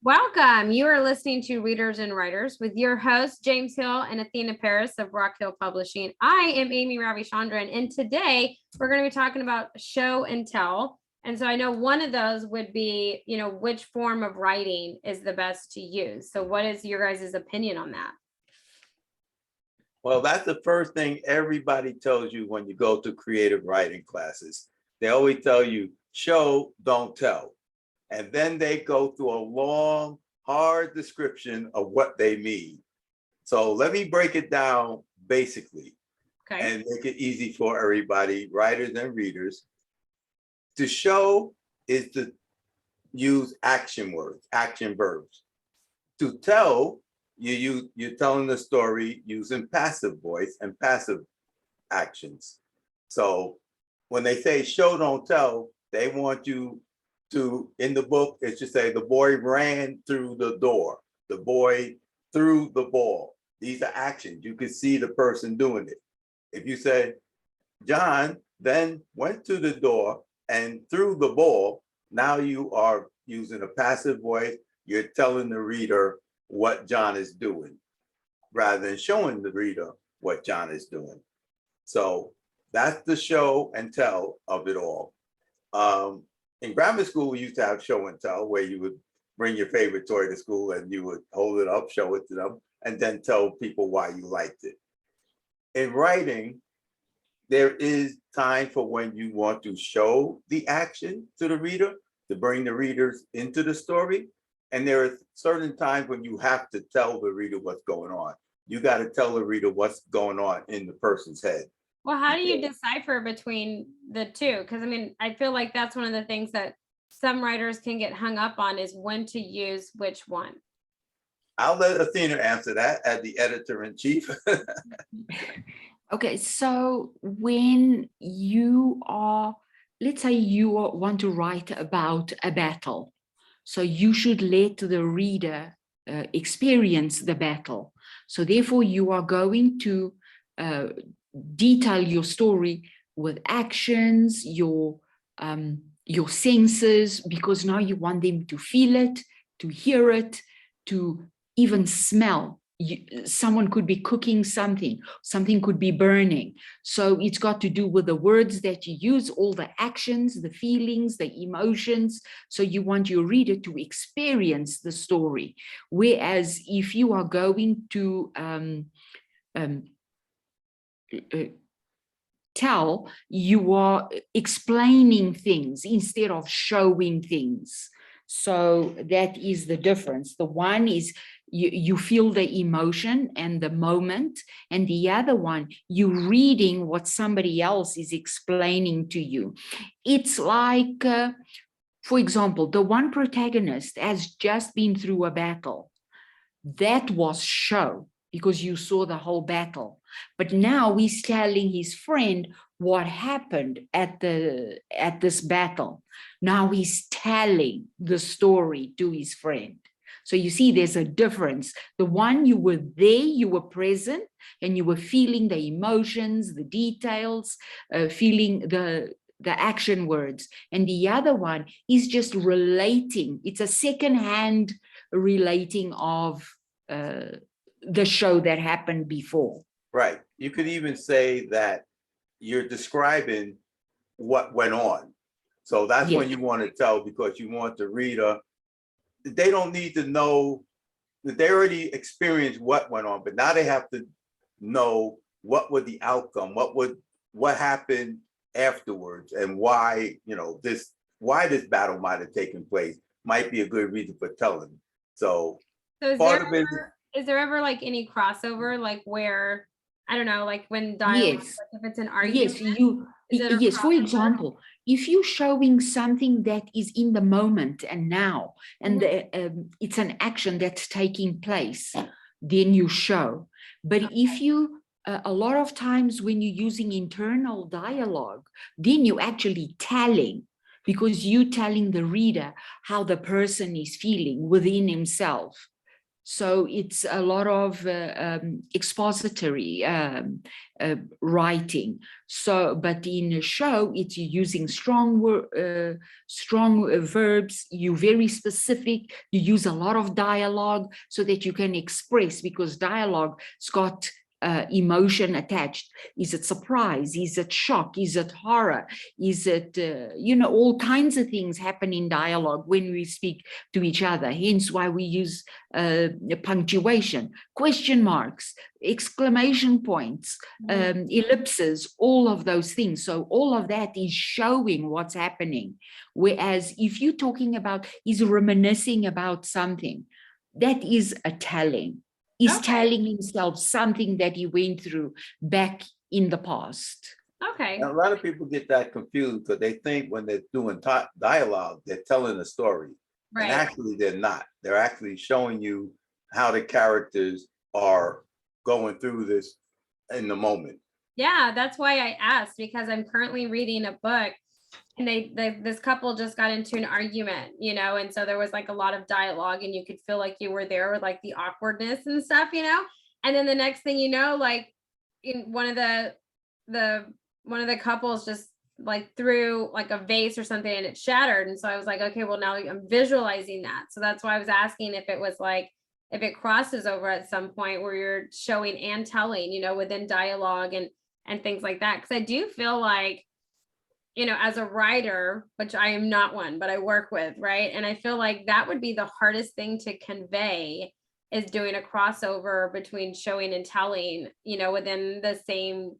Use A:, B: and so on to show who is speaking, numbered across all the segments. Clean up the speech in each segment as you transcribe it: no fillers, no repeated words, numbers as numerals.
A: Welcome. You are listening to Readers and Writers with your hosts, James Hill and Athena Paris of RockHill Publishing. I am Amy Ravichandran, and today we're going to be talking about show and tell. And so I know one of those would be, which form of writing is the best to use. So what is your guys' opinion on that?
B: Well, that's the first thing everybody tells you when you go to creative writing classes. They always tell you, show, don't tell. And then they go through a long, hard description of what they mean. So let me break it down basically and make it easy for everybody, writers and readers. To show is to use action words, action verbs. To tell, you're telling the story using passive voice and passive actions. So when they say show, don't tell, they want you to, in the book, it should say the boy ran through the door, the boy threw the ball. These are actions. You can see the person doing it. If you say, John then went to the door and threw the ball, now you are using a passive voice. You're telling the reader what John is doing rather than showing the reader what John is doing. So that's the show and tell of it all. In grammar school, we used to have show and tell, where you would bring your favorite toy to school and you would hold it up, show it to them, and then tell people why you liked it. In writing, there is time for when you want to show the action to the reader, to bring the readers into the story. And there are certain times when you have to tell the reader what's going on. You got to tell the reader what's going on in the person's head.
A: Well, how do you decipher between the two? Because I feel like that's one of the things that some writers can get hung up on, is when to use which one.
B: I'll let Athena answer that as the editor-in-chief.
C: Okay, so when you are, let's say you want to write about a battle, so you should let the reader experience the battle. So therefore you are going to detail your story with actions, your senses, because now you want them to feel it, to hear it, to even smell. Someone could be cooking something could be burning. So it's got to do with the words that you use, all the actions, the feelings, the emotions. So you want your reader to experience the story. Whereas if you are going to tell, you are explaining things instead of showing things. So that is the difference. The one is you feel the emotion and the moment, and the other one, you're reading what somebody else is explaining to you. It's like, for example, the one protagonist has just been through a battle. That was show, because you saw the whole battle. But now he's telling his friend what happened at this battle. Now he's telling the story to his friend. So you see, there's a difference. The one, you were there, you were present, and you were feeling the emotions, the details, feeling the action words. And the other one is just relating. It's a second-hand relating of the show that happened before.
B: Right. You could even say that you're describing what went on. So that's when you want to tell, because you want the reader, they don't need to know that they already experienced what went on, but now they have to know what was the outcome, what happened afterwards, and why, why this battle might have taken place might be a good reason for telling. So
A: is there ever like any crossover, like where, I don't know, like when dialogue, like if it's an argument?
C: Yes, for example, if you're showing something that is in the moment and now, and it's an action that's taking place, then you show. But if you, a lot of times when you're using internal dialogue, then you're actually telling, because you're telling the reader how the person is feeling within himself. So it's a lot of expository writing. So, but in a show, it's using strong verbs. You're very specific. You use a lot of dialogue so that you can express, because dialogue's got emotion attached. Is it surprise? Is it shock? Is it horror? Is it, all kinds of things happen in dialogue when we speak to each other. Hence why we use punctuation, question marks, exclamation points, ellipses, all of those things. So all of that is showing what's happening. Whereas if you're talking about, is reminiscing about something, that is a telling. Is telling himself something that he went through back in the past.
A: Okay.
B: And a lot of people get that confused because they think when they're doing dialogue, they're telling a story.
A: Right.
B: And actually they're not. They're actually showing you how the characters are going through this in the moment.
A: Yeah, that's why I asked, because I'm currently reading a book, and this couple just got into an argument, and so there was like a lot of dialogue, and you could feel like you were there with like the awkwardness and stuff, and then the next thing you know, like in one of the couples just like threw like a vase or something and it shattered. And so I was like, okay, well now I'm visualizing that. So that's why I was asking if it was like, if it crosses over at some point where you're showing and telling, within dialogue and things like that. Cause I do feel like, as a writer, which I am not one, but I work with, right? And I feel like that would be the hardest thing to convey, is doing a crossover between showing and telling, within the same,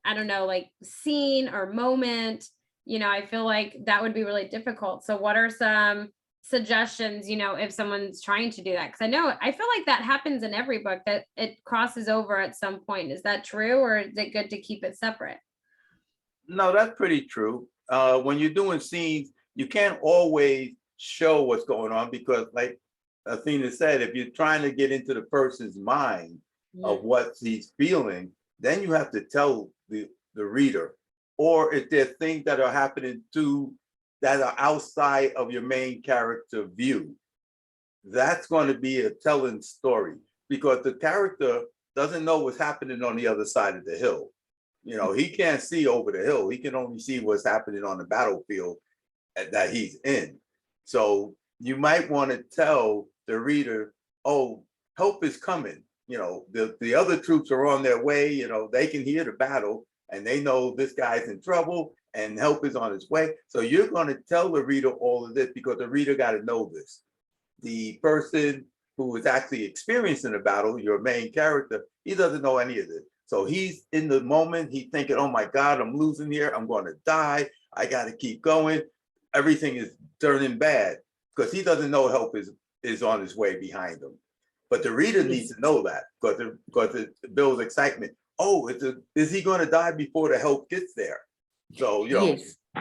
A: I don't know, like scene or moment. I feel like that would be really difficult. So what are some suggestions, if someone's trying to do that? Because I feel like that happens in every book, that it crosses over at some point. Is that true, or is it good to keep it separate?
B: No, that's pretty true. When you're doing scenes, you can't always show what's going on because, like Athena said, if you're trying to get into the person's mind of what he's feeling, then you have to tell the reader. Or if there's things that are happening that are outside of your main character view, that's going to be a telling story, because the character doesn't know what's happening on the other side of the hill. He can't see over the hill. He can only see what's happening on the battlefield that he's in. So you might want to tell the reader, oh, help is coming. The other troops are on their way. They can hear the battle and they know this guy's in trouble and help is on his way. So you're going to tell the reader all of this because the reader got to know this. The person who is actually experiencing the battle, your main character, he doesn't know any of this. So he's in the moment, he's thinking, oh my God, I'm losing here. I'm going to die. I got to keep going. Everything is turning bad because he doesn't know help is on his way behind him. But the reader needs to know that because it builds excitement. Oh, is he going to die before the help gets there? So,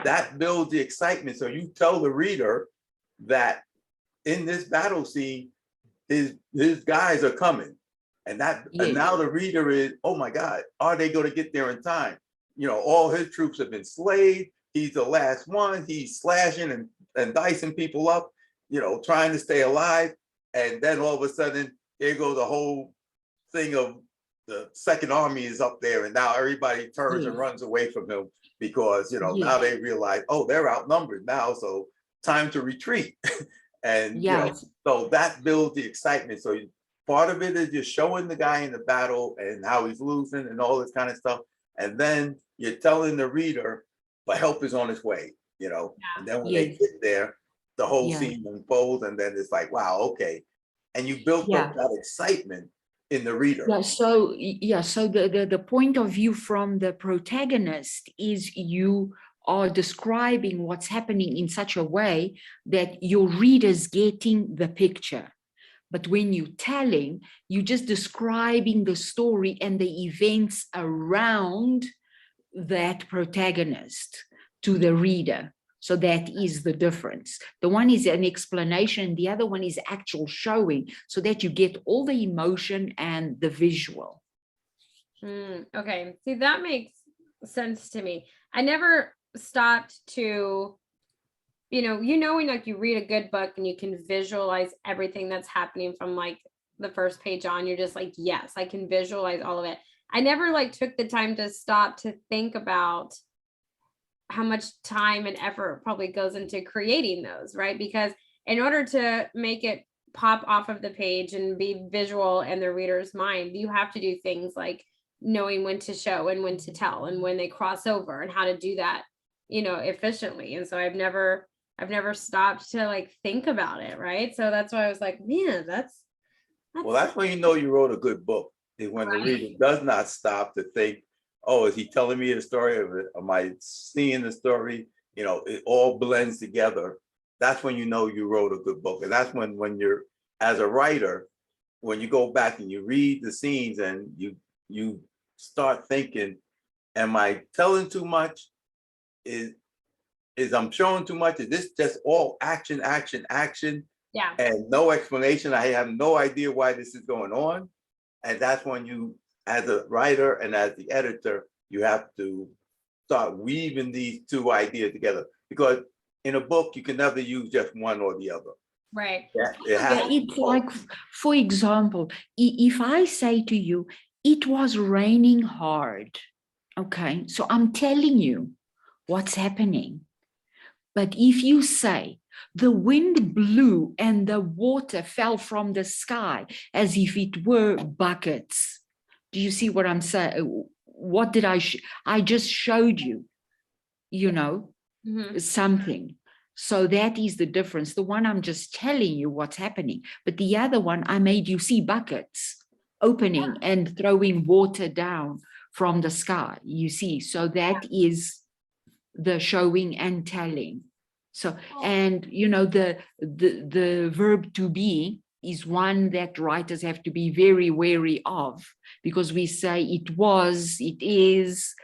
B: that builds the excitement. So you tell the reader that in this battle scene, his guys are coming. And now the reader is, oh my God, are they going to get there in time? All his troops have been slayed. He's the last one. He's slashing and dicing people up, trying to stay alive. And then all of a sudden, there goes the whole thing of the Second Army is up there. And now everybody turns and runs away from him because, now they realize, oh, they're outnumbered now. So time to retreat. And, so that builds the excitement. So part of it is just showing the guy in the battle and how he's losing and all this kind of stuff. And then you're telling the reader, but help is on its way, and then when they get there, the whole scene unfolds. And then it's like, wow, okay. And you built up that excitement in the reader.
C: So the point of view from the protagonist is you are describing what's happening in such a way that your reader's getting the picture. But when you're telling, you're just describing the story and the events around that protagonist to the reader. So that is the difference. The one is an explanation, the other one is actual showing, so that you get all the emotion and the visual.
A: Okay, see, that makes sense to me. I never stopped to, when like you read a good book and you can visualize everything that's happening from like the first page on, you're just like, yes, I can visualize all of it. I never like took the time to stop to think about how much time and effort probably goes into creating those, right? Because in order to make it pop off of the page and be visual in the reader's mind, you have to do things like knowing when to show and when to tell and when they cross over and how to do that, efficiently. And so I've never stopped to like think about it, right? So that's why I was like, man,
B: Well, that's when you know you wrote a good book, is when the reader does not stop to think, oh, is he telling me the story, or am I seeing the story? It all blends together. That's when you know you wrote a good book. And that's when you're, as a writer, when you go back and you read the scenes and you start thinking, am I telling too much? Is I'm showing too much? Is this just all action, action, action?
A: Yeah.
B: And no explanation. I have no idea why this is going on. And that's when you, as a writer and as the editor, you have to start weaving these two ideas together, because in a book, you can never use just one or the other.
A: Right.
C: Yeah, it's like, for example, if I say to you, it was raining hard, okay, so I'm telling you what's happening. But if you say, the wind blew and the water fell from the sky as if it were buckets. Do you see what I'm saying? What did I just showed you, something. So that is the difference. The one I'm just telling you what's happening, but the other one, I made you see buckets opening and throwing water down from the sky, you see. So that is the showing and telling. So, and the verb to be is one that writers have to be very wary of, because we say it was, it is,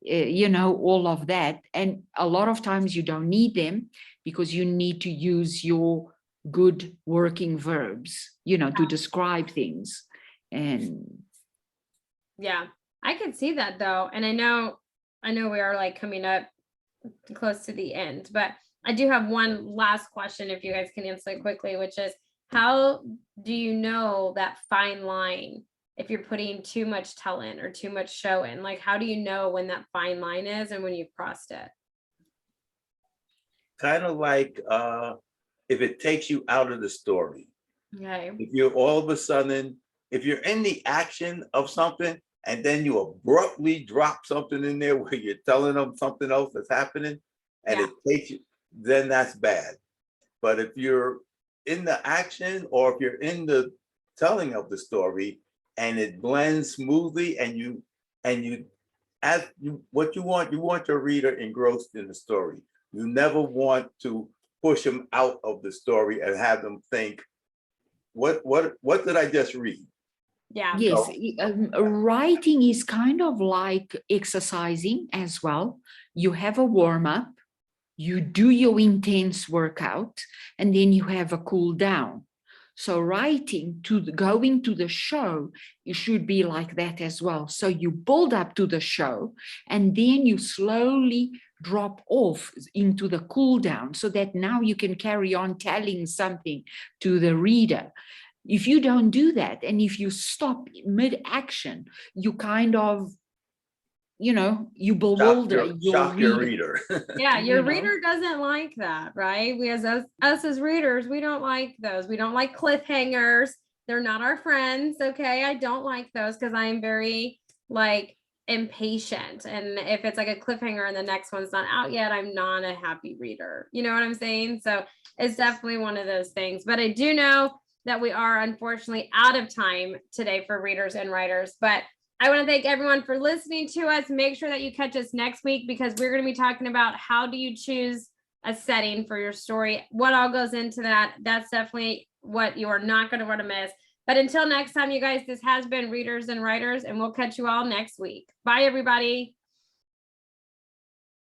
C: all of that. And a lot of times you don't need them, because you need to use your good working verbs, to describe things. And
A: yeah, I can see that though. And I know we are like coming up close to the end, but I do have one last question, if you guys can answer it quickly, which is, how do you know that fine line if you're putting too much tell in or too much show in? Like, how do you know when that fine line is and when you've crossed it?
B: Kind of like if it takes you out of the story.
A: Okay.
B: If you're all of a sudden, if you're in the action of something and then you abruptly drop something in there where you're telling them something else that's happening, and it takes you, then that's bad. But if you're in the action, or if you're in the telling of the story and it blends smoothly, and you what you want your reader engrossed in the story. You never want to push them out of the story and have them think, what did I just read?
A: Yeah.
C: yes, writing is kind of like exercising as well. You have a warm-up, you do your intense workout, and then you have a cool down. So writing going to the show, it should be like that as well. So you build up to the show, and then you slowly drop off into the cool down, so that now you can carry on telling something to the reader. If you don't do that, and if you stop mid-action, you kind of, you bewilder
B: Shock your reader.
A: Yeah, your reader doesn't like that, right? We as us as readers, we don't like those. We don't like cliffhangers. They're not our friends. Okay. I don't like those because I am very like impatient. And if it's like a cliffhanger and the next one's not out yet, I'm not a happy reader. You know what I'm saying? So it's definitely one of those things. But I do know that we are unfortunately out of time today for readers and writers. But I want to thank everyone for listening to us. Make sure that you catch us next week, because we're going to be talking about how do you choose a setting for your story, what all goes into that. That's definitely what you are not going to want to miss. But until next time, you guys, this has been Readers and Writers, and we'll catch you all next week. Bye, everybody.